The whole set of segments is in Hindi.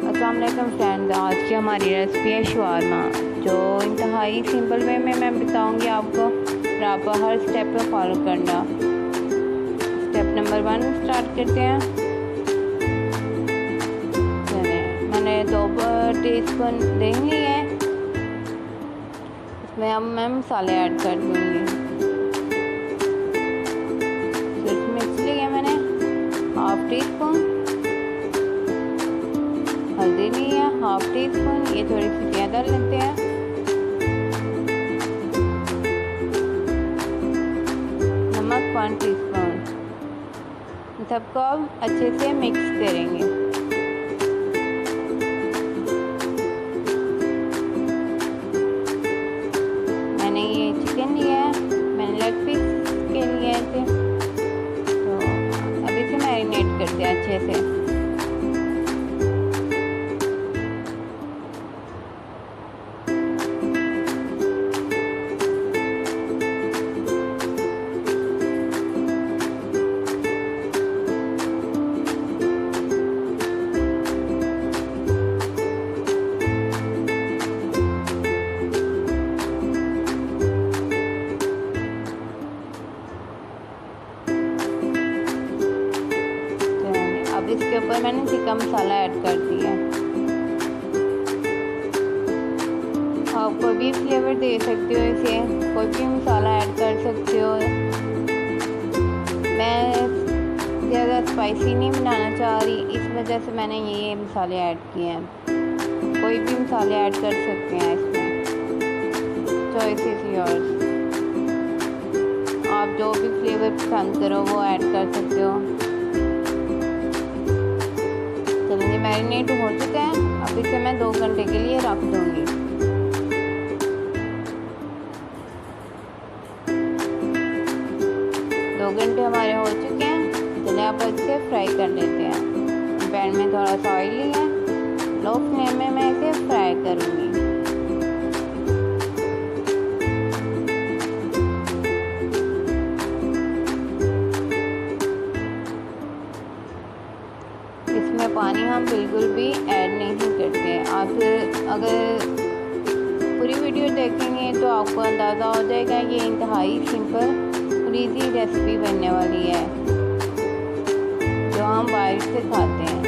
अस्सलाम वालेकुम फ्रेंड्स, आज की हमारी रेसिपी है शवारमा, जो इंतहाई सिंपल वे में मैं बताऊंगी आपको और आपको हर स्टेप को फॉलो करना। स्टेप नंबर 1 स्टार्ट करते हैं। मैंने 2 टीस्पून दही ली है, इसमें अब मैं मसाले ऐड कर दूंगी। सिर्फ मिर्च ली है मैंने 1/2 टीस्पून, हल्दी ली है 1/2 टीस्पून, ये थोड़ी सी ज़्यादा लेते हैं। नमक 1 टीस्पून। सबको अब अच्छे से मिक्स करेंगे। मैंने ये चिकन लिया है, मैंने लेग पीस के लिए थे, तो अब इसे मैरिनेट करते हैं अच्छे से। अब इसके ऊपर मैंने टिक्का मसाला ऐड कर दिया। आप कोई भी फ्लेवर दे सकते हो, इसे कोई भी मसाला ऐड कर सकते हो। मैं ज़्यादा स्पाइसी नहीं बनाना चाह रही, इस वजह से मैंने ये मसाले ऐड किए हैं। कोई भी मसाले ऐड कर सकते हैं इसमें, चॉइस इज योर्स। आप जो भी फ्लेवर पसंद करो वो ऐड कर सकते हो। चलिए, मैरिनेट हो चुका है, अब इसे मैं 2 घंटे के लिए रख दूँगी। दो घंटे हमारे हो चुके हैं। चलिए आप इसे फ्राई कर लेते हैं। पैन में थोड़ा सा ऑयल लिया, लो फ्लेम में मैं इसे फ्राई करूँगी। इसमें पानी हम बिल्कुल भी ऐड नहीं करते। आप अगर पूरी वीडियो देखेंगे तो आपको अंदाज़ा हो जाएगा ये इंतहाई सिंपल और ईजी रेसिपी बनने वाली है, जो हम बाहर से खाते हैं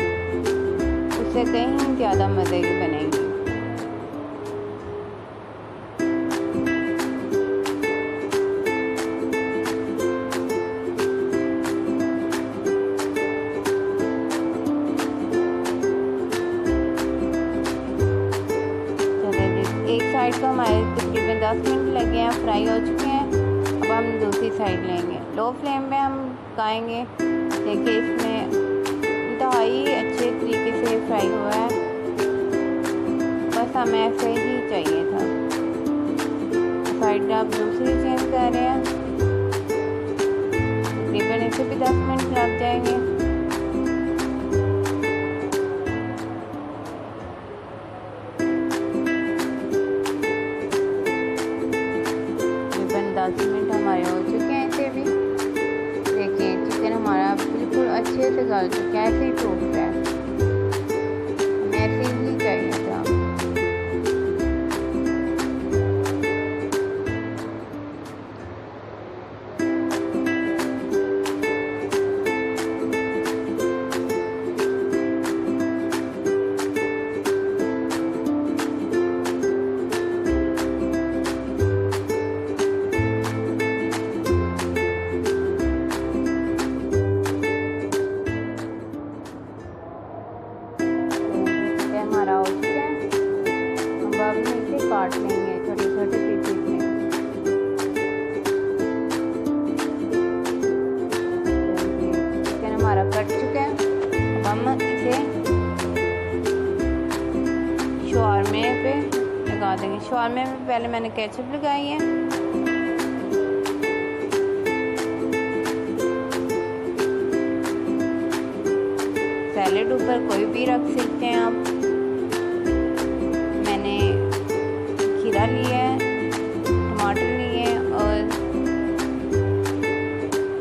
उससे कहीं ज़्यादा मज़े की बनेगी। एक साइड को हमारे तकरीबन 10 मिनट लगे हैं, फ्राई हो चुके हैं। अब हम दूसरी साइड लेंगे, लो फ्लेम में हम पकाएंगे। देखिए इसमें इंतहाई अच्छे तरीके से फ्राई हुआ है, बस हमें ऐसे ही चाहिए था। साइड आप दूसरी चेंज कर रहे हैं, तकरीबन इसे भी 10 मिनट लग जाएंगे। तकरीबन 10 मिनट हमारे हो चुके हैं। इसे भी देखिए चिकन हमारा बिल्कुल अच्छे से गल चुका है, ऐसे ही टूट रहा है, हमें ऐसे ही चाहिए था। हमारा हो चुका है, हम अब इसे काट लेंगे छोटे छोटे पीसेस में। चिकन हमारा कट चुका है, अब हम इसे शवारमे पे लगा देंगे। शवारमे में पहले मैंने केचप लगाई है। सैलेड ऊपर कोई भी रख सकते हैं आप। मैंने खीरा लिया है, टमाटर लिए और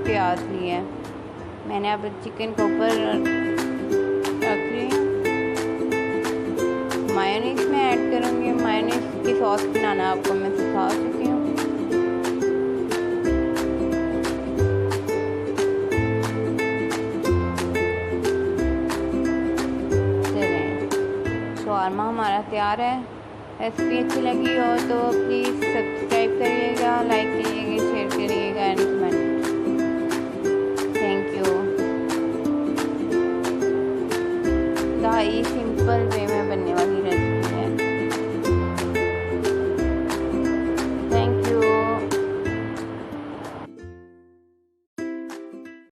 प्याज लिए। मैंने अब चिकन के ऊपर रख लिया। मायोनीज़ में ऐड करूँगी। मायोनीज़ की सॉस बनाना आपको मैं सिखा चुकी हूँ। शवारमा हमारा तैयार है। रेसिपी अच्छी लगी हो तो प्लीज़ सब्सक्राइब करिएगा, लाइक करिएगा, शेयर करिएगा and comment. Thank you. The simple way